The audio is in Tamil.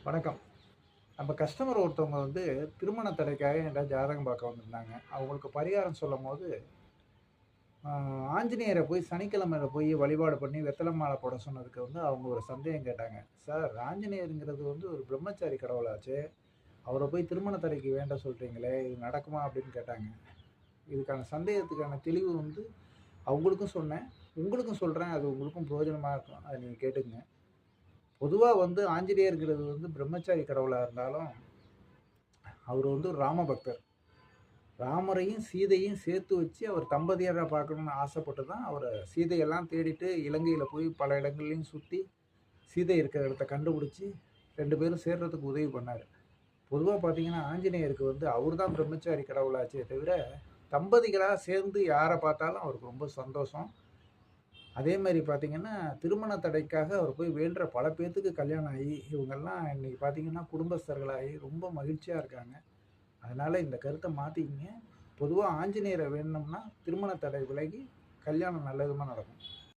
வணக்கம். நம்ம கஸ்டமர் ஒருத்தவங்க திருமண தடைக்காக என்ட்ட ஜாதகம் பார்க்க வந்திருந்தாங்க. அவங்களுக்கு பரிகாரம் சொல்லும்போது, ஆஞ்சநேயர போய் சனிக்கிழமையில போய் வழிபாடு பண்ணி வெத்தல மாலை போட சொன்னதுக்கு அவங்க ஒரு சந்தேகம் கேட்டாங்க. "சார், ஆஞ்சநேயர்ங்கிறது ஒரு பிரம்மச்சாரி கடவுளாச்சே. அவர போய் திருமண தடைக்கு வேண்ட சொல்றீங்களே, இது நடக்குமா?" அப்படின்னு கேட்டாங்க. இதுக்கான சந்தேகத்துக்கான தெளிவு அவங்களுக்கும் சொன்னேன். உங்களுக்கும் சொல்றேன். அது உங்களுக்கும் பிரயோஜனமா இருக்கும். அத நீங்க கேட்டுக்கங்க. பொதுவா ஆஞ்சநேயர்ங்கிறது பிரம்மச்சாரி கடவுளா இருந்தாலும், அவரு ஒரு ராம பக்தர். ராமரையும், சீதையும் சேர்த்து வச்சு அவர் தம்பதியரா பார்க்கணும்னு ஆசைப்பட்டு தான் அவர சீதையெல்லாம் தேடிட்டு இலங்கையில போய் பல இடங்கள்லயும் சுத்தி, சீதை இருக்கிற இடத்த கண்டுபிடிச்சு 2 பேரும் சேர்றதுக்கு உதவி பண்ணாரு. பொதுவா பார்த்தீங்கன்னா, ஆஞ்சநேயருக்கு அவரு தான் பிரம்மச்சாரி கடவுளாச்சே தவிர, தம்பதிகளா சேர்ந்து யார பார்த்தாலும் அவருக்கு ரொம்ப சந்தோஷம். அதே மாரி பார்த்தீங்கன்னா, திருமண தடைக்காக அவர் போய் வேண்டுற பல பேத்துக்கு கல்யாணம் ஆகி, இவங்கெல்லாம் இன்னைக்கு பார்த்தீங்கன்னா, குடும்பஸ்தர்களாகி ரொம்ப மகிழ்ச்சியா இருக்காங்க. அதனால இந்த கருத்த மாத்திக்கங்க. பொதுவா ஆஞ்சநேயர வேண்டுனோம்னா, திருமண தடை விலகி கல்யாணம் நல்ல விதமா நடக்கும்.